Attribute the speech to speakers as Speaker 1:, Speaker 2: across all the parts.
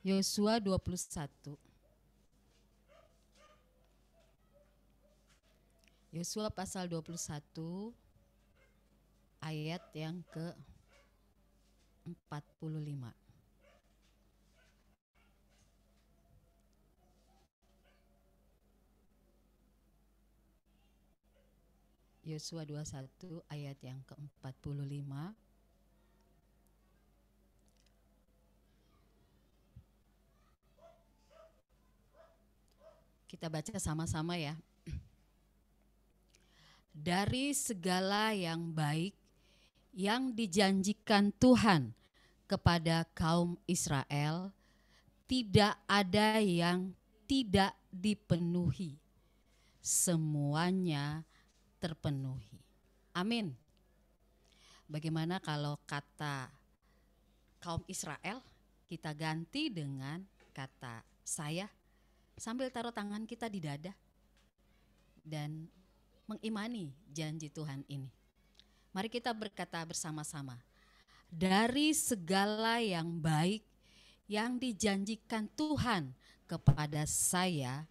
Speaker 1: Yosua 21. Yosua pasal 21 ayat yang ke-45. Yosua 21 ayat yang ke-45. Kita baca sama-sama ya. Dari segala yang baik yang dijanjikan Tuhan kepada kaum Israel, tidak ada yang tidak dipenuhi. Semuanya terpenuhi. Amin. Bagaimana kalau kata kaum Israel kita ganti dengan kata saya, sambil taruh tangan kita di dada dan mengimani janji Tuhan ini. Mari kita berkata bersama-sama. Dari segala yang baik yang dijanjikan Tuhan kepada saya,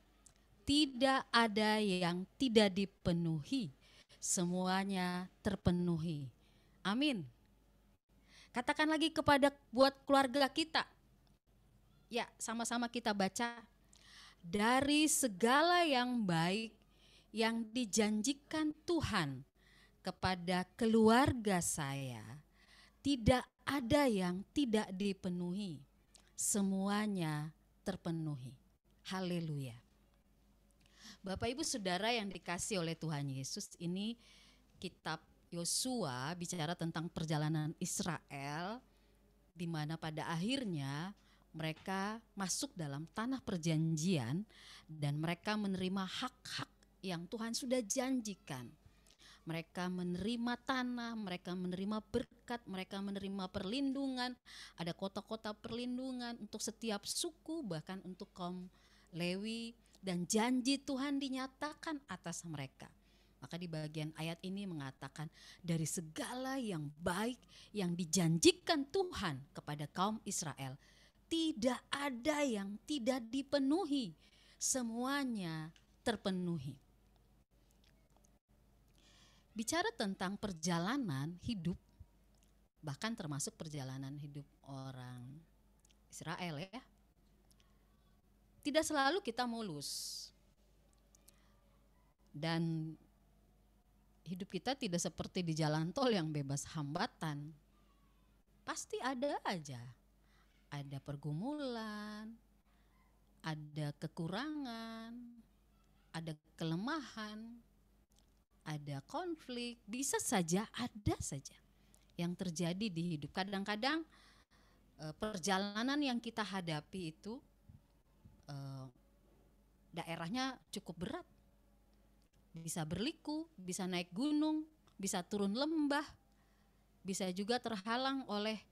Speaker 1: tidak ada yang tidak dipenuhi. Semuanya terpenuhi. Amin. Katakan lagi buat keluarga kita. Ya, sama-sama kita baca. Dari segala yang baik yang dijanjikan Tuhan kepada keluarga saya, tidak ada yang tidak dipenuhi. Semuanya terpenuhi. Haleluya. Bapak Ibu Saudara yang dikasih oleh Tuhan Yesus, ini kitab Yosua bicara tentang perjalanan Israel, di mana pada akhirnya mereka masuk dalam tanah perjanjian dan mereka menerima hak-hak yang Tuhan sudah janjikan. Mereka menerima tanah, mereka menerima berkat, mereka menerima perlindungan. Ada kota-kota perlindungan untuk setiap suku, bahkan untuk kaum Lewi, dan janji Tuhan dinyatakan atas mereka. Maka di bagian ayat ini mengatakan dari segala yang baik yang dijanjikan Tuhan kepada kaum Israel, tidak ada yang tidak dipenuhi, semuanya terpenuhi. Bicara tentang perjalanan hidup, bahkan termasuk perjalanan hidup orang Israel ya, tidak selalu kita mulus. Dan hidup kita tidak seperti di jalan tol yang bebas hambatan. Pasti ada aja. Ada pergumulan, ada kekurangan, ada kelemahan, ada konflik, bisa saja, ada saja yang terjadi di hidup. Kadang-kadang perjalanan yang kita hadapi itu daerahnya cukup berat. Bisa berliku, bisa naik gunung, bisa turun lembah, bisa juga terhalang oleh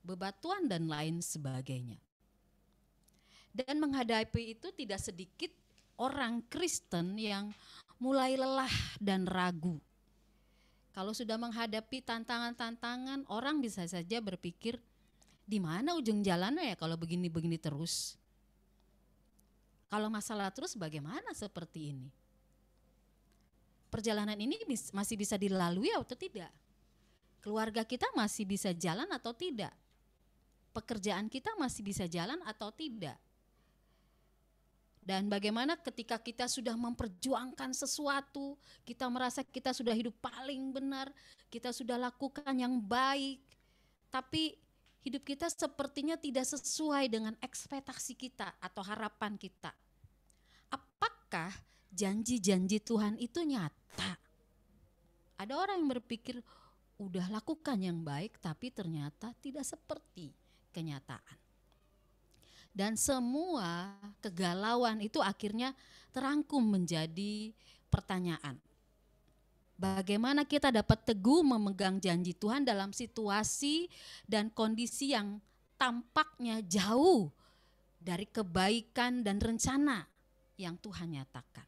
Speaker 1: bebatuan dan lain sebagainya. Dan menghadapi itu tidak sedikit orang Kristen yang mulai lelah dan ragu. Kalau sudah menghadapi tantangan-tantangan, orang bisa saja berpikir, di mana ujung jalannya ya kalau begini-begini terus? Kalau masalah terus bagaimana seperti ini? Perjalanan ini masih bisa dilalui atau tidak? Keluarga kita masih bisa jalan atau tidak? Pekerjaan kita masih bisa jalan atau tidak? Dan bagaimana ketika kita sudah memperjuangkan sesuatu, kita merasa kita sudah hidup paling benar, kita sudah lakukan yang baik, tapi hidup kita sepertinya tidak sesuai dengan ekspektasi kita atau harapan kita. Apakah janji-janji Tuhan itu nyata? Ada orang yang berpikir, udah lakukan yang baik, tapi ternyata tidak seperti kenyataan. Dan semua kegalauan itu akhirnya terangkum menjadi pertanyaan. Bagaimana kita dapat teguh memegang janji Tuhan dalam situasi dan kondisi yang tampaknya jauh dari kebaikan dan rencana yang Tuhan nyatakan.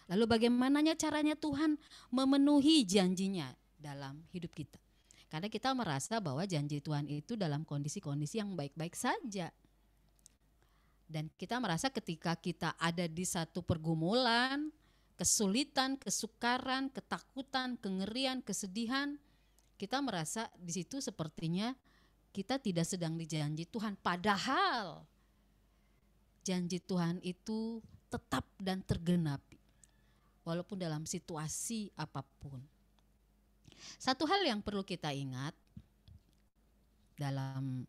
Speaker 1: Lalu bagaimananya caranya Tuhan memenuhi janjinya dalam hidup kita? Karena kita merasa bahwa janji Tuhan itu dalam kondisi-kondisi yang baik-baik saja. Dan kita merasa ketika kita ada di satu pergumulan, kesulitan, kesukaran, ketakutan, kengerian, kesedihan, kita merasa di situ sepertinya kita tidak sedang dijanji Tuhan. Padahal janji Tuhan itu tetap dan tergenapi, walaupun dalam situasi apapun. Satu hal yang perlu kita ingat dalam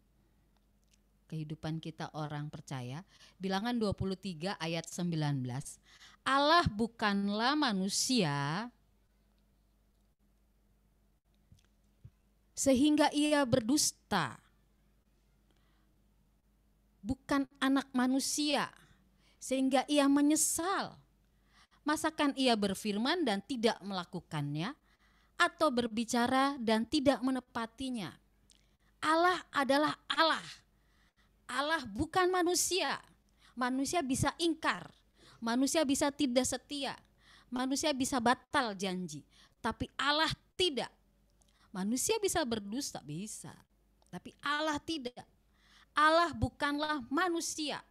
Speaker 1: kehidupan kita orang percaya, Bilangan 23 ayat 19. Allah bukanlah manusia sehingga ia berdusta. Bukan anak manusia sehingga ia menyesal. Masakan ia berfirman dan tidak melakukannya, atau berbicara dan tidak menepatinya? Allah adalah Allah. Allah bukan manusia. Manusia bisa ingkar, manusia bisa tidak setia, manusia bisa batal janji. Tapi Allah tidak. Manusia bisa berdusta, bisa. Tapi Allah tidak. Allah bukanlah manusia.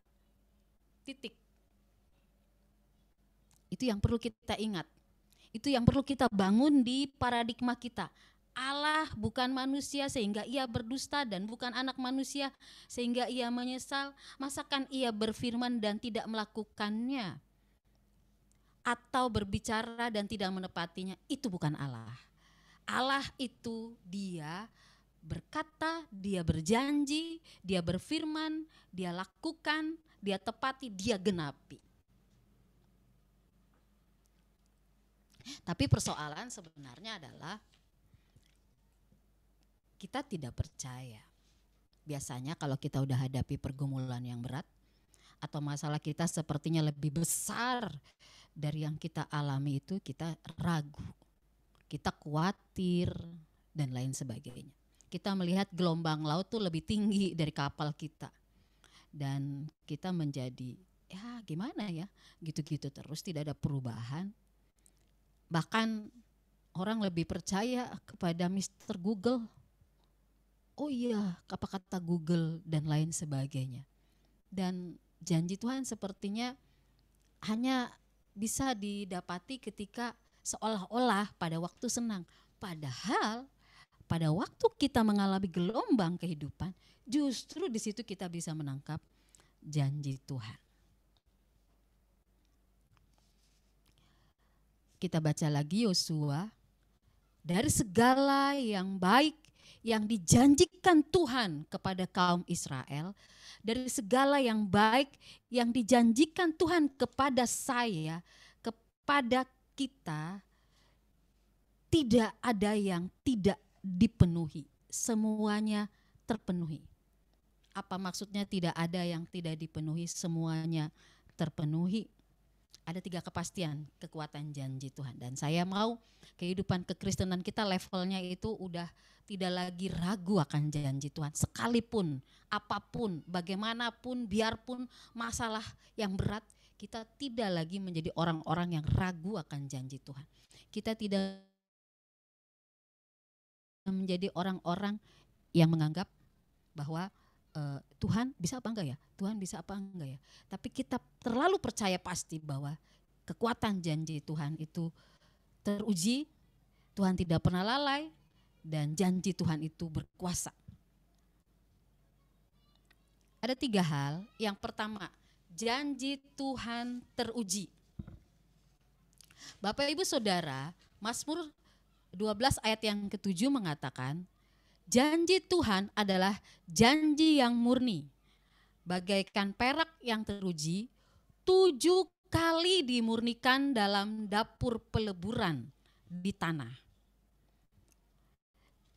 Speaker 1: Titik. Itu yang perlu kita ingat. Itu yang perlu kita bangun di paradigma kita. Allah bukan manusia sehingga ia berdusta, dan bukan anak manusia sehingga ia menyesal. Masakan ia berfirman dan tidak melakukannya, atau berbicara dan tidak menepatinya? Itu bukan Allah. Allah itu dia berkata, dia berjanji, dia berfirman, dia lakukan, dia tepati, dia genapi. Tapi persoalan sebenarnya adalah kita tidak percaya. Biasanya kalau kita udah hadapi pergumulan yang berat atau masalah kita sepertinya lebih besar dari yang kita alami, itu kita ragu, kita khawatir dan lain sebagainya. Kita melihat gelombang laut tuh lebih tinggi dari kapal kita. Dan kita menjadi ya gimana ya, gitu-gitu terus, tidak ada perubahan. Bahkan orang lebih percaya kepada Mr. Google. Oh iya, apa kata Google dan lain sebagainya. Dan janji Tuhan sepertinya hanya bisa didapati ketika seolah-olah pada waktu senang. Padahal pada waktu kita mengalami gelombang kehidupan, justru di situ kita bisa menangkap janji Tuhan. Kita baca lagi Yosua, dari segala yang baik yang dijanjikan Tuhan kepada kaum Israel, dari segala yang baik yang dijanjikan Tuhan kepada saya, kepada kita, tidak ada yang tidak dipenuhi. Semuanya terpenuhi. Apa maksudnya tidak ada yang tidak dipenuhi? Semuanya terpenuhi. Ada 3 kepastian kekuatan janji Tuhan. Dan saya mau kehidupan kekristenan kita levelnya itu udah tidak lagi ragu akan janji Tuhan. Sekalipun, apapun, bagaimanapun, biarpun masalah yang berat, kita tidak lagi menjadi orang-orang yang ragu akan janji Tuhan. Kita tidak menjadi orang-orang yang menganggap bahwa Tuhan bisa apa enggak ya? Tuhan bisa apa enggak ya? Tapi kita terlalu percaya pasti bahwa kekuatan janji Tuhan itu teruji, Tuhan tidak pernah lalai, dan janji Tuhan itu berkuasa. Ada 3 hal. Yang pertama, janji Tuhan teruji. Bapak Ibu Saudara, Mazmur 12 ayat yang ke-7 mengatakan, janji Tuhan adalah janji yang murni, bagaikan perak yang teruji, 7 kali dimurnikan dalam dapur peleburan di tanah.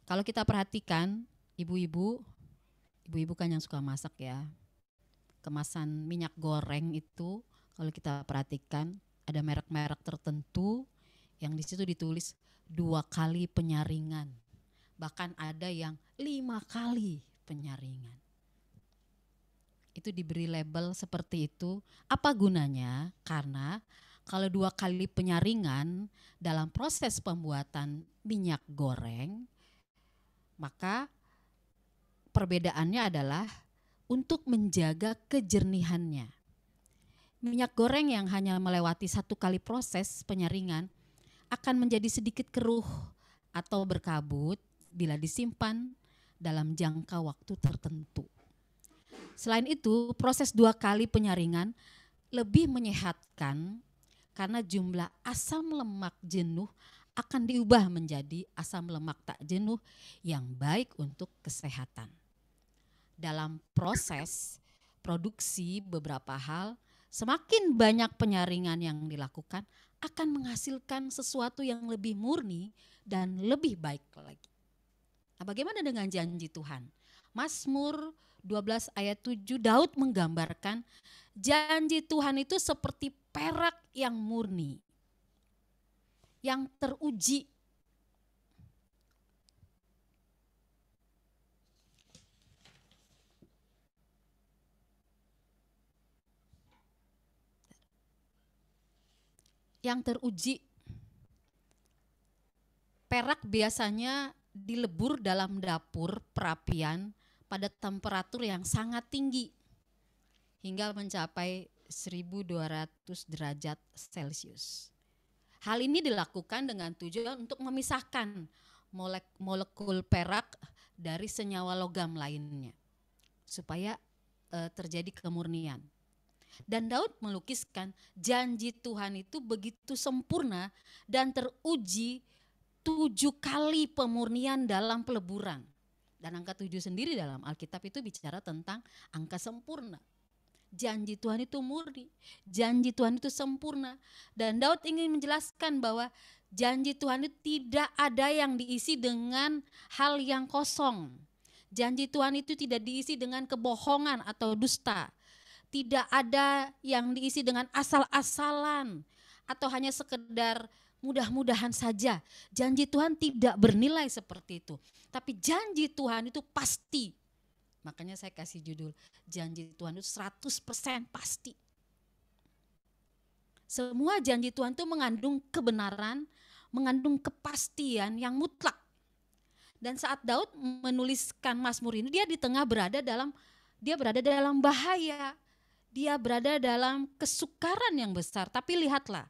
Speaker 1: Kalau kita perhatikan, ibu-ibu kan yang suka masak ya, kemasan minyak goreng itu kalau kita perhatikan ada merek-merek tertentu yang di situ ditulis 2 kali penyaringan. Bahkan ada yang 5 kali penyaringan. Itu diberi label seperti itu. Apa gunanya? Karena kalau 2 kali penyaringan dalam proses pembuatan minyak goreng, maka perbedaannya adalah untuk menjaga kejernihannya. Minyak goreng yang hanya melewati 1 kali proses penyaringan akan menjadi sedikit keruh atau berkabut bila disimpan dalam jangka waktu tertentu. Selain itu, proses 2 kali penyaringan lebih menyehatkan karena jumlah asam lemak jenuh akan diubah menjadi asam lemak tak jenuh yang baik untuk kesehatan. Dalam proses produksi beberapa hal, semakin banyak penyaringan yang dilakukan akan menghasilkan sesuatu yang lebih murni dan lebih baik lagi. Nah, bagaimana dengan janji Tuhan? Mazmur 12 ayat 7, Daud menggambarkan janji Tuhan itu seperti perak yang murni, yang teruji. Yang teruji. Perak biasanya dilebur dalam dapur perapian pada temperatur yang sangat tinggi hingga mencapai 1200 derajat Celcius. Hal ini dilakukan dengan tujuan untuk memisahkan molekul perak dari senyawa logam lainnya supaya terjadi kemurnian. Dan Daud melukiskan janji Tuhan itu begitu sempurna dan teruji 7 kali pemurnian dalam peleburan. Dan angka 7 sendiri dalam Alkitab itu bicara tentang angka sempurna. Janji Tuhan itu murni, janji Tuhan itu sempurna. Dan Daud ingin menjelaskan bahwa janji Tuhan itu tidak ada yang diisi dengan hal yang kosong. Janji Tuhan itu tidak diisi dengan kebohongan atau dusta. Tidak ada yang diisi dengan asal-asalan atau hanya sekedar mudah-mudahan saja. Janji Tuhan tidak bernilai seperti itu. Tapi janji Tuhan itu pasti. Makanya saya kasih judul, janji Tuhan itu 100% pasti. Semua janji Tuhan itu mengandung kebenaran, mengandung kepastian yang mutlak. Dan saat Daud menuliskan Mazmur ini, dia berada dalam bahaya. Dia berada dalam kesukaran yang besar. Tapi lihatlah,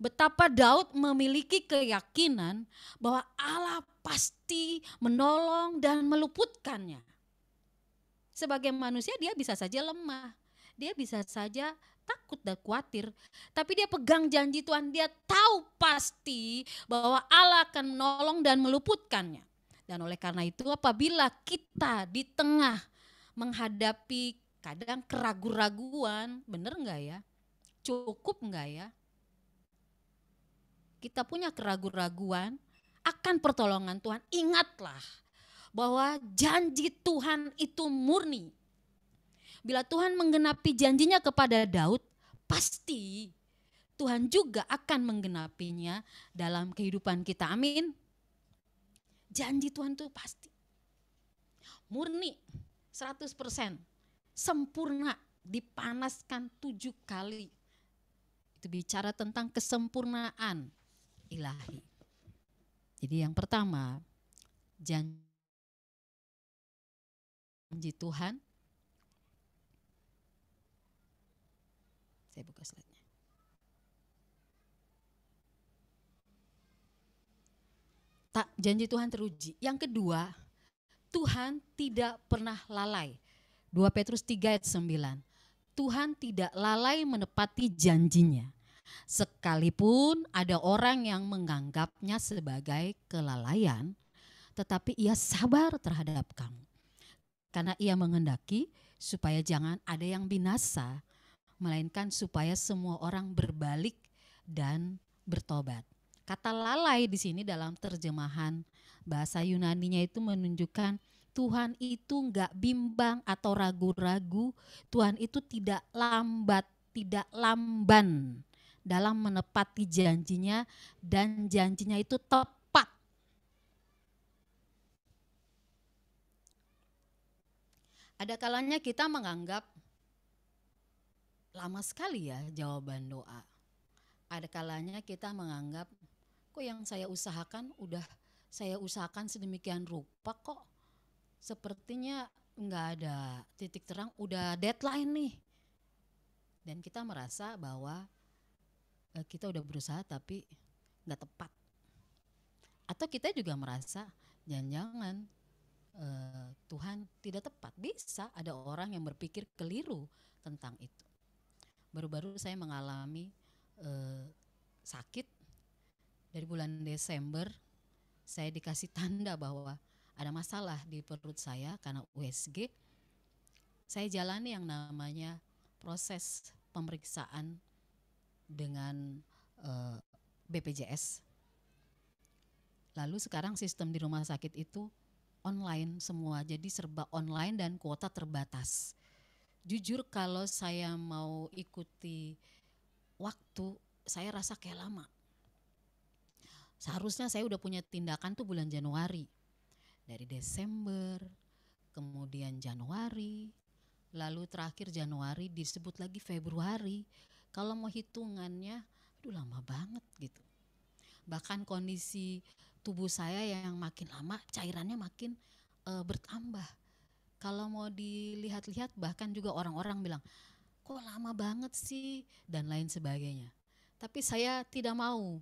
Speaker 1: betapa Daud memiliki keyakinan bahwa Allah pasti menolong dan meluputkannya. Sebagai manusia dia bisa saja lemah, dia bisa saja takut dan khawatir. Tapi dia pegang janji Tuhan, dia tahu pasti bahwa Allah akan menolong dan meluputkannya. Dan oleh karena itu apabila kita di tengah menghadapi kadang keraguan-raguan, benar enggak ya? Cukup enggak ya? Kita punya keraguan-raguan akan pertolongan Tuhan. Ingatlah bahwa janji Tuhan itu murni. Bila Tuhan menggenapi janjinya kepada Daud, pasti Tuhan juga akan menggenapinya dalam kehidupan kita. Amin. Janji Tuhan itu pasti. Murni, 100%. Sempurna, dipanaskan 7 kali. Itu bicara tentang kesempurnaan ilahi. Jadi yang pertama, janji Tuhan. Saya buka slide-nya. Janji Tuhan teruji. Yang kedua, Tuhan tidak pernah lalai. 2 Petrus 3 ayat 9. Tuhan tidak lalai menepati janjinya. Sekalipun ada orang yang menganggapnya sebagai kelalaian, tetapi ia sabar terhadap kamu. Karena ia menghendaki supaya jangan ada yang binasa, melainkan supaya semua orang berbalik dan bertobat. Kata lalai di sini dalam terjemahan bahasa Yunaninya itu menunjukkan Tuhan itu enggak bimbang atau ragu-ragu. Tuhan itu tidak lambat, tidak lamban dalam menepati janjinya, dan janjinya itu tepat. Ada kalanya kita menganggap lama sekali ya jawaban doa. Ada kalanya kita menganggap kok yang saya usahakan udah saya usahakan sedemikian rupa kok sepertinya nggak ada titik terang, udah deadline nih. Dan kita merasa bahwa kita udah berusaha tapi nggak tepat. Atau kita juga merasa jangan-jangan Tuhan tidak tepat. Bisa ada orang yang berpikir keliru tentang itu. Baru-baru saya mengalami sakit dari bulan Desember. Saya dikasih tanda bahwa ada masalah di perut saya karena USG. Saya jalani yang namanya proses pemeriksaan dengan BPJS. Lalu sekarang sistem di rumah sakit itu online semua, jadi serba online dan kuota terbatas. Jujur kalau saya mau ikuti waktu, saya rasa kayak lama. Seharusnya saya udah punya tindakan tuh bulan Januari. Dari Desember, kemudian Januari, lalu terakhir Januari disebut lagi Februari. Kalau mau hitungannya, aduh lama banget gitu. Bahkan kondisi tubuh saya yang makin lama cairannya makin bertambah. Kalau mau dilihat-lihat bahkan juga orang-orang bilang, kok lama banget sih dan lain sebagainya. Tapi saya tidak mau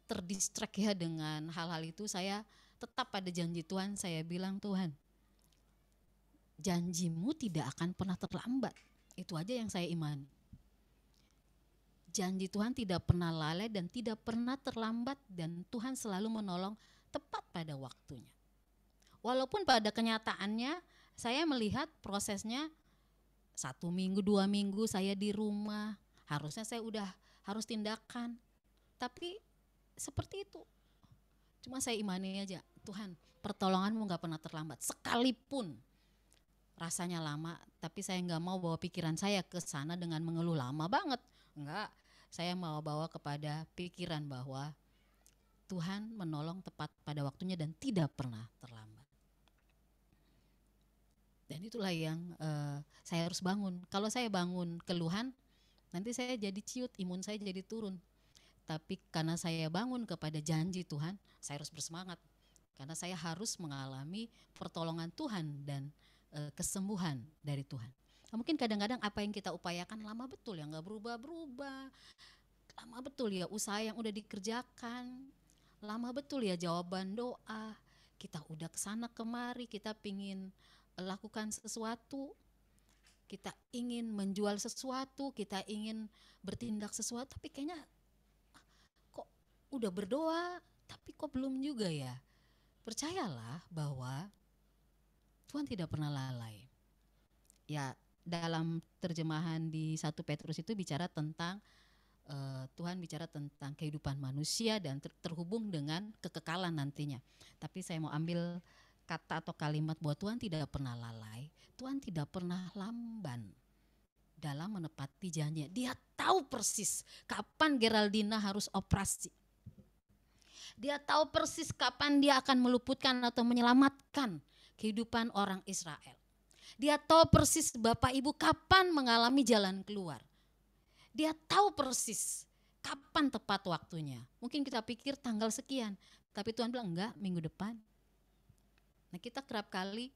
Speaker 1: terdistract ya dengan hal-hal itu. Saya tetap pada janji Tuhan. Saya bilang, Tuhan, janjimu tidak akan pernah terlambat. Itu aja yang saya imani. Janji Tuhan tidak pernah lalai dan tidak pernah terlambat, dan Tuhan selalu menolong tepat pada waktunya. Walaupun pada kenyataannya saya melihat prosesnya 1 minggu, 2 minggu saya di rumah, harusnya saya udah harus tindakan. Tapi seperti itu. Cuma saya imani aja, Tuhan, pertolonganmu gak pernah terlambat. Sekalipun rasanya lama, tapi saya gak mau bawa pikiran saya ke sana dengan mengeluh lama banget. Enggak, saya mau bawa kepada pikiran bahwa Tuhan menolong tepat pada waktunya dan tidak pernah terlambat. Dan itulah yang saya harus bangun. Kalau saya bangun keluhan, nanti saya jadi ciut, imun saya jadi turun. Tapi karena saya bangun kepada janji Tuhan, saya harus bersemangat. Karena saya harus mengalami pertolongan Tuhan dan kesembuhan dari Tuhan. Nah, mungkin kadang-kadang apa yang kita upayakan lama betul ya, gak berubah-berubah. Lama betul ya usaha yang udah dikerjakan. Lama betul ya jawaban doa. Kita udah kesana kemari, kita pingin lakukan sesuatu. Kita ingin menjual sesuatu, kita ingin bertindak sesuatu, tapi kayaknya kok udah berdoa, tapi kok belum juga ya. Percayalah bahwa Tuhan tidak pernah lalai. Ya, dalam terjemahan di 1 Petrus itu bicara tentang Tuhan bicara tentang kehidupan manusia dan terhubung dengan kekekalan nantinya. Tapi saya mau ambil kata atau kalimat bahwa Tuhan tidak pernah lalai, Tuhan tidak pernah lamban dalam menepati janjinya. Dia tahu persis kapan Geraldina harus operasi. Dia tahu persis kapan dia akan meluputkan atau menyelamatkan kehidupan orang Israel. Dia tahu persis Bapak Ibu kapan mengalami jalan keluar. Dia tahu persis kapan tepat waktunya. Mungkin kita pikir tanggal sekian, tapi Tuhan bilang enggak, minggu depan. Nah, kita kerap kali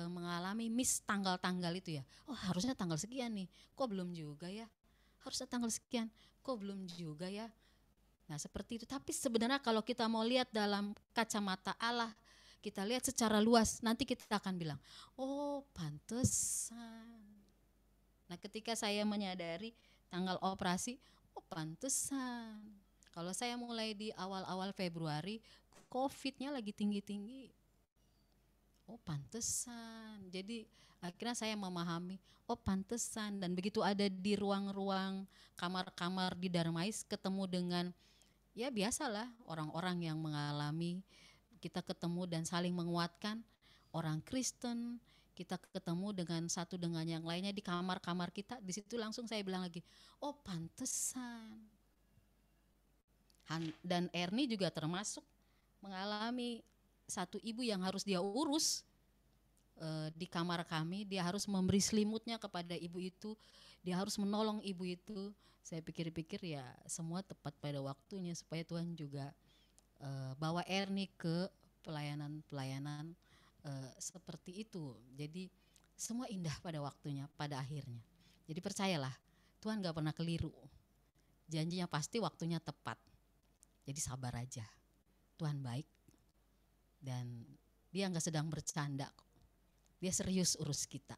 Speaker 1: mengalami miss tanggal-tanggal itu ya. Oh, harusnya tanggal sekian nih, kok belum juga ya. Harusnya tanggal sekian, kok belum juga ya. Nah, seperti itu. Tapi sebenarnya kalau kita mau lihat dalam kacamata Allah, kita lihat secara luas, nanti kita akan bilang, oh pantesan. Nah, ketika saya menyadari tanggal operasi, oh pantesan. Kalau saya mulai di awal-awal Februari, COVID-nya lagi tinggi-tinggi. Oh pantesan. Jadi akhirnya saya memahami, oh pantesan. Dan begitu ada di ruang-ruang kamar-kamar di Darmais, ketemu dengan, ya biasalah orang-orang yang mengalami, kita ketemu dan saling menguatkan, orang Kristen, kita ketemu dengan satu dengan yang lainnya di kamar-kamar kita. Di situ langsung saya bilang lagi, oh pantesan. Dan Erni juga termasuk mengalami satu ibu yang harus dia urus di kamar kami. Dia harus memberi selimutnya kepada ibu itu, dia harus menolong ibu itu. Saya pikir-pikir ya semua tepat pada waktunya, supaya Tuhan juga bawa Erni ke pelayanan-pelayanan seperti itu. Jadi semua indah pada waktunya, pada akhirnya. Jadi percayalah, Tuhan gak pernah keliru. Janjinya pasti waktunya tepat. Jadi sabar aja. Tuhan baik dan dia gak sedang bercanda. Dia serius urus kita.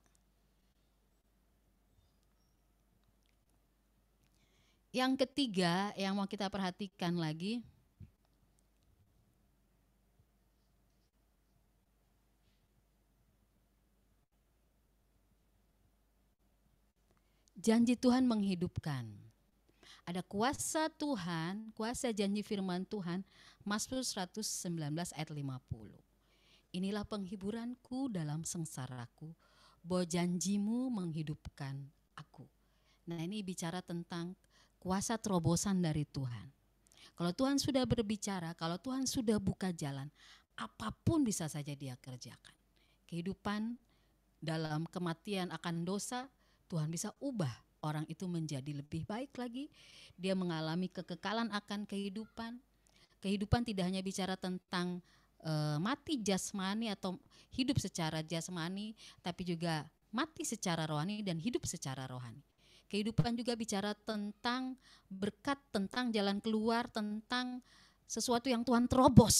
Speaker 1: Yang ketiga yang mau kita perhatikan lagi, janji Tuhan menghidupkan. Ada kuasa Tuhan, kuasa janji firman Tuhan, Mazmur 119 ayat 50. Inilah penghiburanku dalam sengsaraku, bahwa janjimu menghidupkan aku. Nah, ini bicara tentang kuasa terobosan dari Tuhan. Kalau Tuhan sudah berbicara, kalau Tuhan sudah buka jalan, apapun bisa saja dia kerjakan. Kehidupan dalam kematian akan dosa, Tuhan bisa ubah orang itu menjadi lebih baik lagi. Dia mengalami kekekalan akan kehidupan. Kehidupan tidak hanya bicara tentang mati jasmani atau hidup secara jasmani, tapi juga mati secara rohani dan hidup secara rohani. Kehidupan juga bicara tentang berkat, tentang jalan keluar, tentang sesuatu yang Tuhan terobos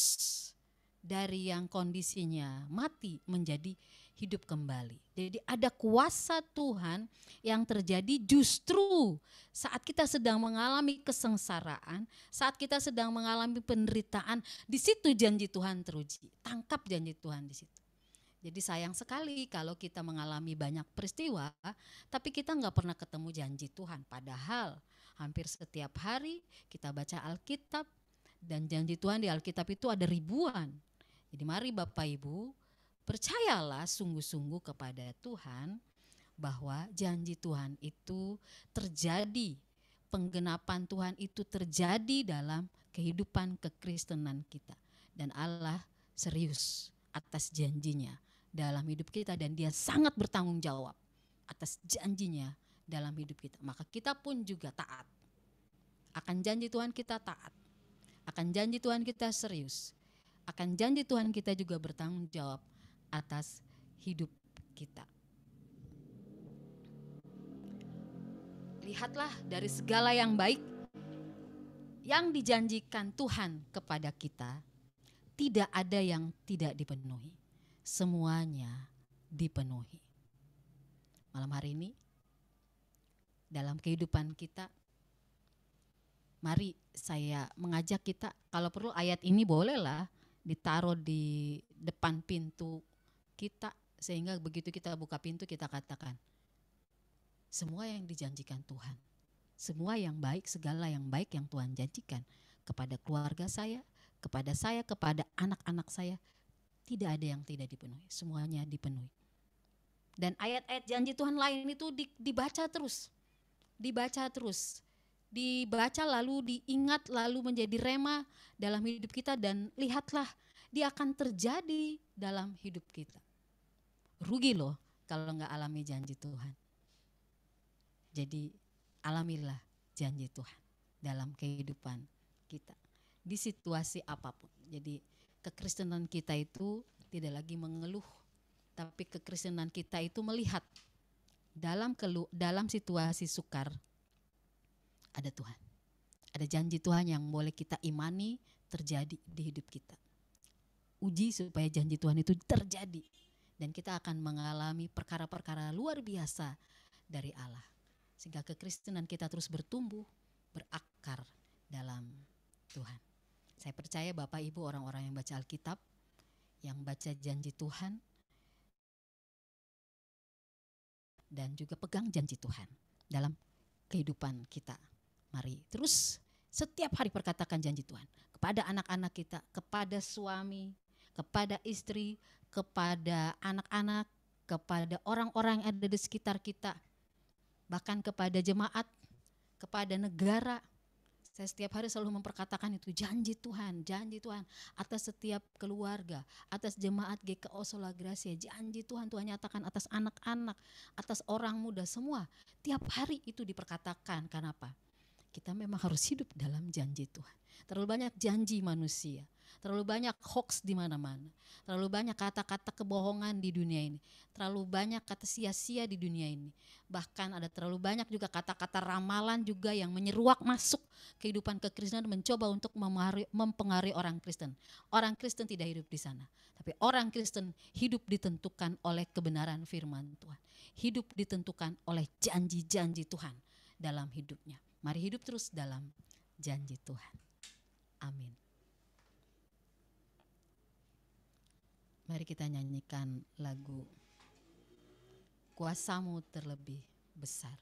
Speaker 1: dari yang kondisinya mati menjadi hidup kembali. Jadi ada kuasa Tuhan yang terjadi justru saat kita sedang mengalami kesengsaraan, saat kita sedang mengalami penderitaan, di situ janji Tuhan teruji. Tangkap janji Tuhan di situ. Jadi sayang sekali kalau kita mengalami banyak peristiwa, tapi kita nggak pernah ketemu janji Tuhan. Padahal hampir setiap hari kita baca Alkitab, dan janji Tuhan di Alkitab itu ada ribuan. Jadi mari Bapak Ibu, percayalah sungguh-sungguh kepada Tuhan bahwa janji Tuhan itu terjadi, penggenapan Tuhan itu terjadi dalam kehidupan kekristenan kita. Dan Allah serius atas janjinya dalam hidup kita, dan dia sangat bertanggung jawab atas janjinya dalam hidup kita. Maka kita pun juga taat. Akan janji Tuhan kita taat. Akan janji Tuhan kita serius. Akan janji Tuhan kita juga bertanggung jawab atas hidup kita. Lihatlah dari segala yang baik yang dijanjikan Tuhan kepada kita, tidak ada yang tidak dipenuhi. Semuanya dipenuhi. Malam hari ini dalam kehidupan kita, mari saya mengajak kita, kalau perlu ayat ini bolehlah ditaruh di depan pintu kita, sehingga begitu kita buka pintu kita katakan, semua yang dijanjikan Tuhan, semua yang baik, segala yang baik yang Tuhan janjikan kepada keluarga saya, kepada anak-anak saya, tidak ada yang tidak dipenuhi, semuanya dipenuhi. Dan ayat-ayat janji Tuhan lain itu dibaca terus, dibaca lalu diingat, lalu menjadi rema dalam hidup kita, dan lihatlah dia akan terjadi dalam hidup kita. Rugi loh kalau nggak alami janji Tuhan. Jadi alamilah janji Tuhan dalam kehidupan kita di situasi apapun. Jadi kekristenan kita itu tidak lagi mengeluh, tapi kekristenan kita itu melihat dalam situasi sukar ada Tuhan. Ada janji Tuhan yang boleh kita imani terjadi di hidup kita. Uji supaya janji Tuhan itu terjadi, dan kita akan mengalami perkara-perkara luar biasa dari Allah, sehingga kekristenan kita terus bertumbuh, berakar dalam Tuhan. Saya percaya Bapak Ibu orang-orang yang baca Alkitab, yang baca janji Tuhan, dan juga pegang janji Tuhan dalam kehidupan kita. Mari terus setiap hari perkatakan janji Tuhan kepada anak-anak kita, kepada suami, kepada istri, kepada anak-anak, kepada orang-orang yang ada di sekitar kita, bahkan kepada jemaat, kepada negara. Saya setiap hari selalu memperkatakan itu, janji Tuhan atas setiap keluarga, atas jemaat GKO Sola Gracia, janji Tuhan nyatakan atas anak-anak, atas orang muda, semua. Tiap hari itu diperkatakan. Kenapa? Kita memang harus hidup dalam janji Tuhan. Terlalu banyak janji manusia, Terlalu banyak hoax di mana-mana. Terlalu banyak kata-kata kebohongan di dunia ini. Terlalu banyak kata sia-sia di dunia ini. Bahkan ada terlalu banyak juga kata-kata ramalan juga yang menyeruak masuk kehidupan kekristenan, mencoba untuk mempengaruhi orang Kristen. Orang Kristen tidak hidup di sana. Tapi orang Kristen hidup ditentukan oleh kebenaran firman Tuhan. Hidup ditentukan oleh janji-janji Tuhan dalam hidupnya. Mari hidup terus dalam janji Tuhan. Amin. Mari kita nyanyikan lagu Kuasamu Terlebih Besar.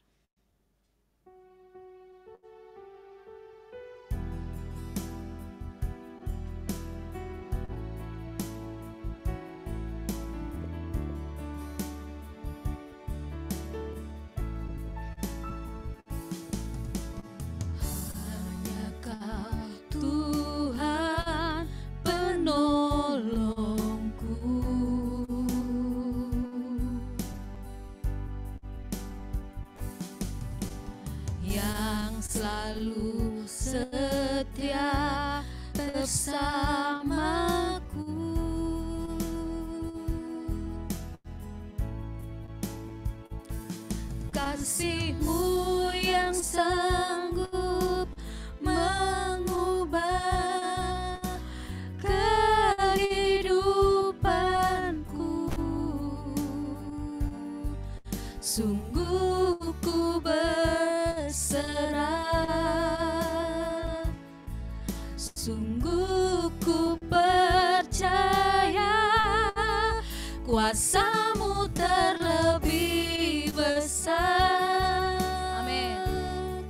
Speaker 1: Selalu setia bersamaku, kasih-Mu yang sanggup mengubah kehidupanku. Sungguh ku berserah, sungguh ku percaya kuasa-Mu terlebih besar. Amin.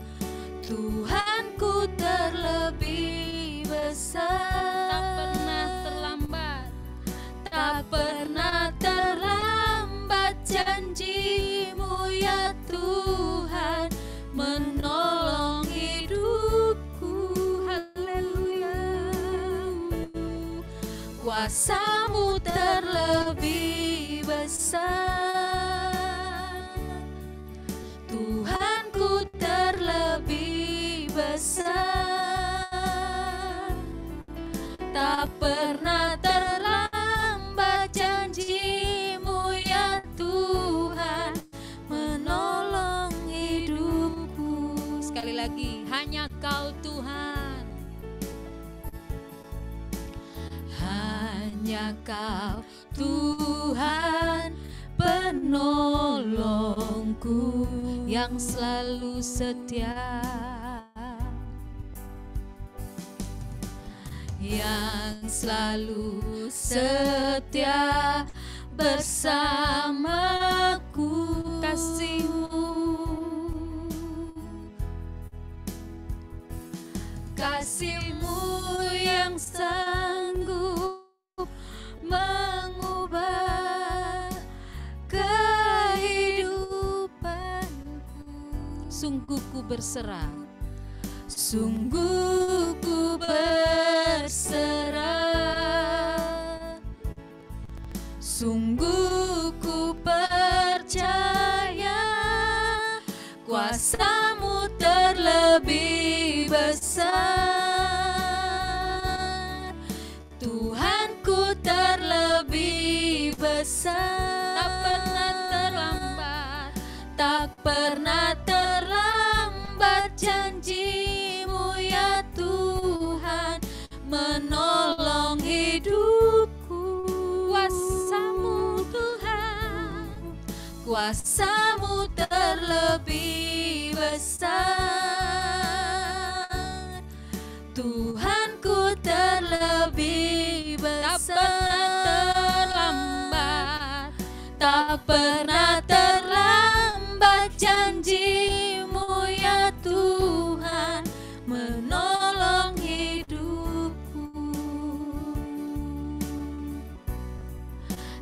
Speaker 1: Tuhanku terlebih besar, tak pernah terlambat, tak pernah terlambat janji-Mu ya Tuhan menolong hidupku. Haleluya. Kuasa-Mu terlebih besar, Tuhanku terlebih besar, tak pernah terlambat janji-Mu ya Tuhan menolong hidupku. Sekali lagi, hanya Kau Tuhan, hanya Kau Tuhan penolongku yang selalu setia, yang selalu setia bersamaku. Kasih-Mu, kasih-Mu yang sanggup mengubah kehidupanku. Sungguh ku berserah, sungguh ku berserah, sungguh ku percaya kuasa-Mu terlebih besar, Tuhanku terlebih besar, tak pernah terlambat, tak pernah terlambat janji-Mu ya Tuhan menolong hidupku. Kuasa-Mu Tuhan, kuasa-Mu terlebih besar, Tuhanku terlebih besar, tak pernah terlambat janji-Mu ya Tuhan menolong hidupku.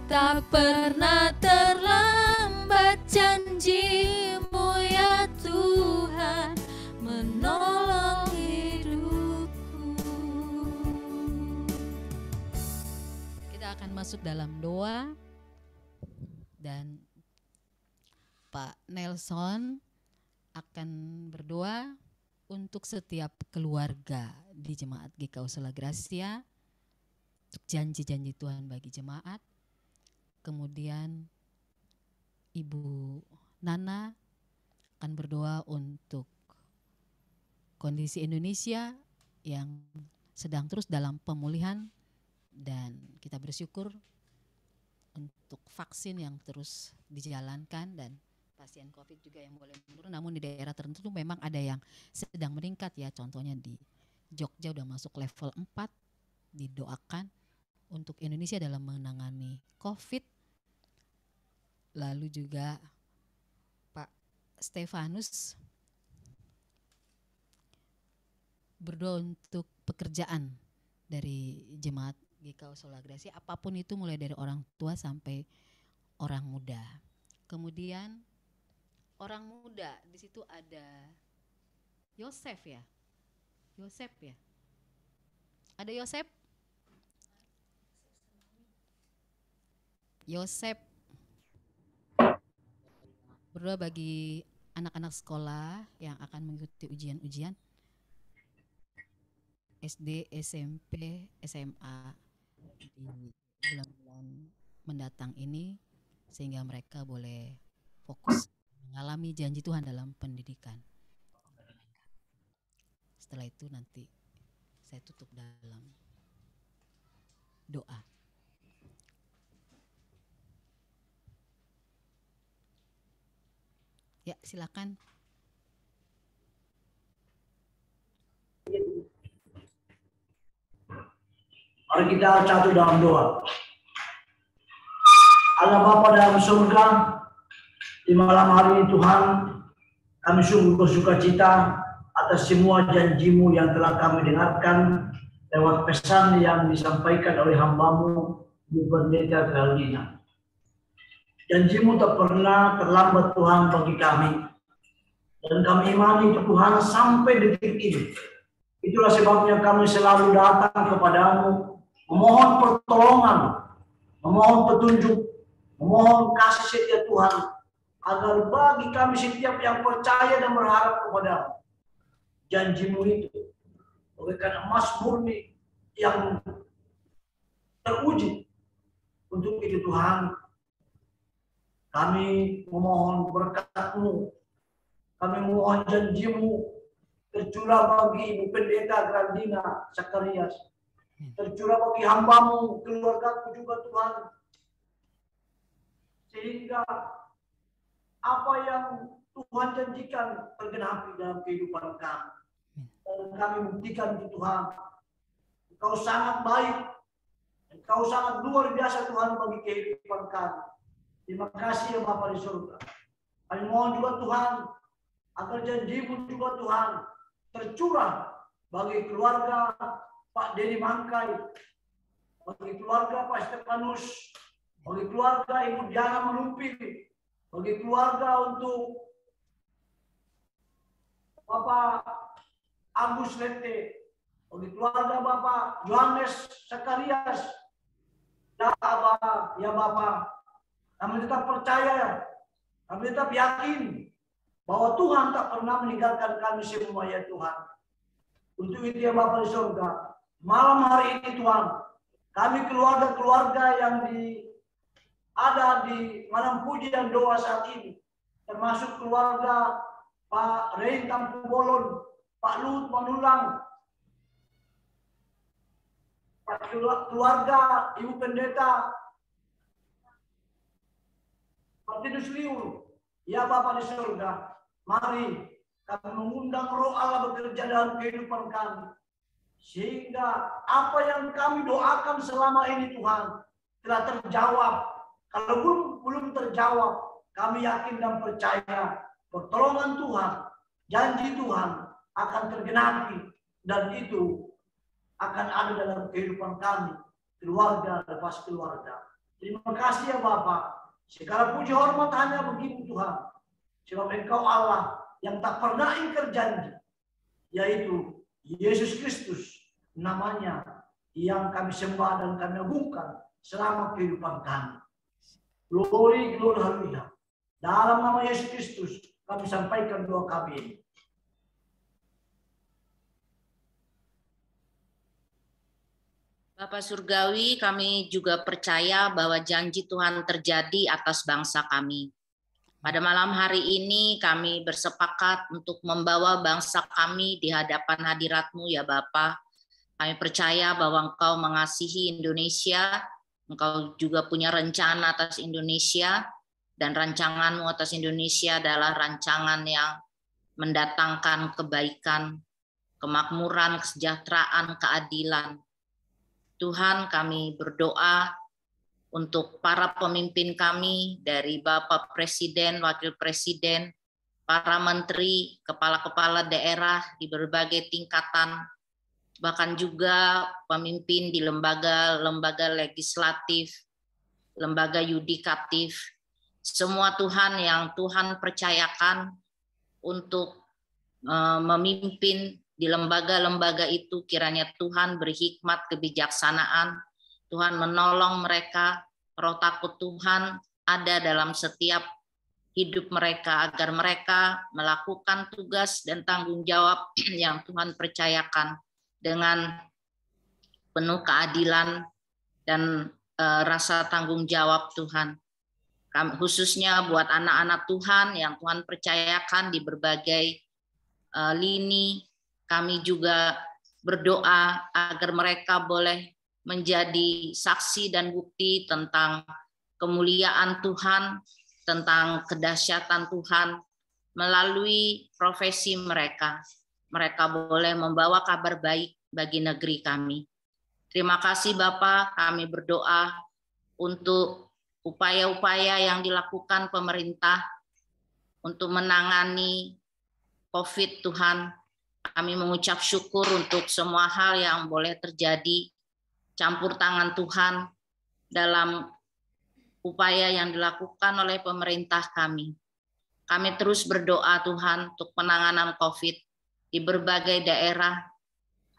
Speaker 1: Tak pernah terlambat janji-Mu ya Tuhan menolong hidupku. Kita akan masuk dalam doa, dan Pak Nelson akan berdoa untuk setiap keluarga di Jemaat GKU Sola Gracia, untuk janji-janji Tuhan bagi jemaat. Kemudian Ibu Nana akan berdoa untuk kondisi Indonesia yang sedang terus dalam pemulihan, dan kita bersyukur untuk vaksin yang terus dijalankan dan pasien COVID juga yang mulai menurun. Namun di daerah tertentu memang ada yang sedang meningkat ya, contohnya di Jogja udah masuk level 4. Didoakan untuk Indonesia dalam menangani COVID. Lalu juga Pak Stefanus berdoa untuk pekerjaan dari jemaat GKU Sola Gracia, apapun itu, mulai dari orang tua sampai orang muda. Kemudian orang muda di situ ada Yosef ya. Ada Yosef? Yosef berdoa bagi anak-anak sekolah yang akan mengikuti ujian-ujian SD, SMP, SMA di bulan-bulan mendatang ini, sehingga mereka boleh fokus mengalami janji Tuhan dalam pendidikan. Setelah itu nanti saya tutup dalam doa. Ya, silakan.
Speaker 2: Mari kita satu dalam doa. Allah Bapa dalam surga, di malam hari ini Tuhan, kami sungguh bersuka cita atas semua janji-Mu yang telah kami dengarkan lewat pesan yang disampaikan oleh hamba-Mu, Bu Pendeta Geraldina. Janji-Mu tak pernah terlambat Tuhan bagi kami. Dan kami imani Tuhan sampai detik ini. Itulah sebabnya kami selalu datang kepadamu, memohon pertolongan, memohon petunjuk, memohon kasih setia Tuhan, agar bagi kami setiap yang percaya dan berharap kepadamu, janji-Mu itu bagaikan emas murni yang teruji. Untuk itu Tuhan, kami memohon berkat-Mu, kami memohon janji-Mu tercurah bagi Ibu Pendeta Geraldina Zakarias, tercurah bagi hamba-Mu, keluarga-Ku juga Tuhan, sehingga apa yang Tuhan janjikan tergenapi dalam kehidupan kami. Dan kami buktikan itu Tuhan, Engkau sangat baik, Engkau sangat luar biasa Tuhan bagi kehidupan kami. Terima kasih ya Bapa di surga. Kami mohon juga Tuhan, agar janji-Mu juga Tuhan tercurah bagi keluarga Pak Denny Mangkai, bagi keluarga Pak Stefanus, bagi keluarga Ibu Diana Melumpil, bagi keluarga untuk Bapak Agus Lete, bagi keluarga Bapak Yohanes Zakarias. Ya Bapak, kami tetap percaya, kami tetap yakin bahwa Tuhan tak pernah meninggalkan kami semua ya Tuhan. Untuk itu ya Bapa di surga, malam hari ini Tuhan, kami keluarga-keluarga yang ada di malam puji dan doa saat ini, termasuk keluarga Pak Rein Tampu Bolon, Pak Lut Manulang, keluarga Ibu Pendeta Martinus Liu, ya Bapa di surga, mari kami mengundang Roh Allah bekerja dalam kehidupan kami, sehingga apa yang kami doakan selama ini Tuhan telah terjawab. Kalau belum terjawab, kami yakin dan percaya pertolongan Tuhan, janji Tuhan akan tergenapi, dan itu akan ada dalam kehidupan kami, keluarga lepas keluarga. Terima kasih ya Bapa. Segala puji hormat hanya bagi Tuhan. Sebab Engkau Allah yang tak pernah ingkar janji, yaitu Yesus Kristus namanya, yang kami sembah dan kami agungkan selama kehidupan kami. Glory, glory, haleluya. Dalam nama Yesus Kristus kami sampaikan doa kami ini.
Speaker 3: Bapa Surgawi, kami juga percaya bahwa janji Tuhan terjadi atas bangsa kami. Pada malam hari ini kami bersepakat untuk membawa bangsa kami di hadapan hadirat-Mu ya Bapa. Kami percaya bahwa Engkau mengasihi Indonesia, Engkau juga punya rencana atas Indonesia, dan rancangan-Mu atas Indonesia adalah rancangan yang mendatangkan kebaikan, kemakmuran, kesejahteraan, keadilan. Tuhan, kami berdoa untuk para pemimpin kami dari Bapak Presiden, Wakil Presiden, para menteri, kepala-kepala daerah di berbagai tingkatan, bahkan juga pemimpin di lembaga-lembaga legislatif, lembaga yudikatif, semua Tuhan yang Tuhan percayakan untuk memimpin di lembaga-lembaga itu, kiranya Tuhan beri hikmat kebijaksanaan, Tuhan menolong mereka, roh takut Tuhan ada dalam setiap hidup mereka, agar mereka melakukan tugas dan tanggung jawab yang Tuhan percayakan dengan penuh keadilan dan rasa tanggung jawab Tuhan. Khususnya buat anak-anak Tuhan yang Tuhan percayakan di berbagai lini, kami juga berdoa agar mereka boleh menjadi saksi dan bukti tentang kemuliaan Tuhan, tentang kedahsyatan Tuhan melalui profesi mereka. Mereka boleh membawa kabar baik bagi negeri kami. Terima kasih Bapak, kami berdoa untuk upaya-upaya yang dilakukan pemerintah untuk menangani COVID Tuhan. Kami mengucap syukur untuk semua hal yang boleh terjadi, campur tangan Tuhan dalam upaya yang dilakukan oleh pemerintah kami. Kami terus berdoa Tuhan untuk penanganan COVID di berbagai daerah.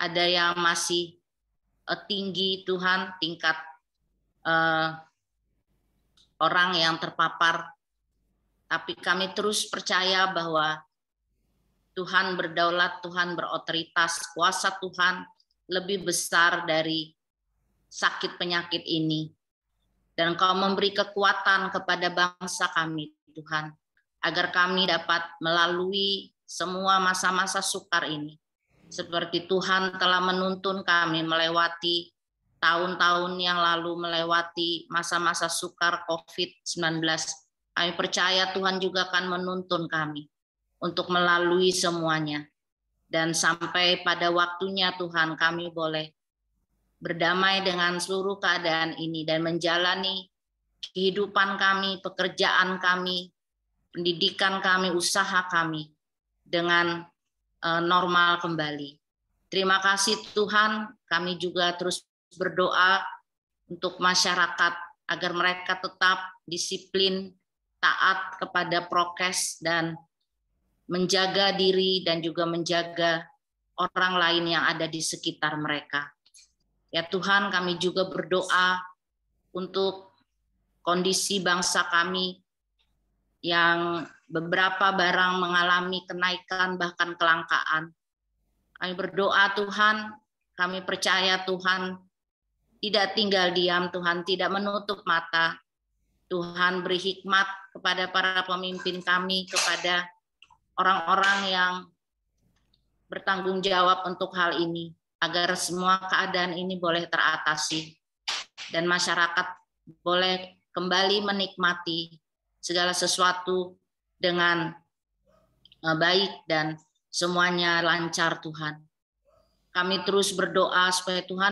Speaker 3: Ada yang masih tinggi Tuhan tingkat orang yang terpapar, tapi kami terus percaya bahwa Tuhan berdaulat, Tuhan berotoritas, kuasa Tuhan lebih besar dari sakit penyakit ini. Dan Engkau memberi kekuatan kepada bangsa kami, Tuhan, agar kami dapat melalui semua masa-masa sukar ini. Seperti Tuhan telah menuntun kami melewati tahun-tahun yang lalu, melewati masa-masa sukar COVID-19. Kami percaya Tuhan juga akan menuntun kami untuk melalui semuanya. Dan sampai pada waktunya Tuhan kami boleh berdamai dengan seluruh keadaan ini dan menjalani kehidupan kami, pekerjaan kami, pendidikan kami, usaha kami dengan normal kembali. Terima kasih Tuhan, kami juga terus berdoa untuk masyarakat agar mereka tetap disiplin, taat kepada prokes dan menjaga diri dan juga menjaga orang lain yang ada di sekitar mereka. Ya Tuhan, kami juga berdoa untuk kondisi bangsa kami yang beberapa barang mengalami kenaikan bahkan kelangkaan. Kami berdoa Tuhan, kami percaya Tuhan tidak tinggal diam, Tuhan tidak menutup mata. Tuhan beri hikmat kepada para pemimpin kami, kepada orang-orang yang bertanggung jawab untuk hal ini, agar semua keadaan ini boleh teratasi dan masyarakat boleh kembali menikmati segala sesuatu dengan baik dan semuanya lancar Tuhan. Kami terus berdoa supaya Tuhan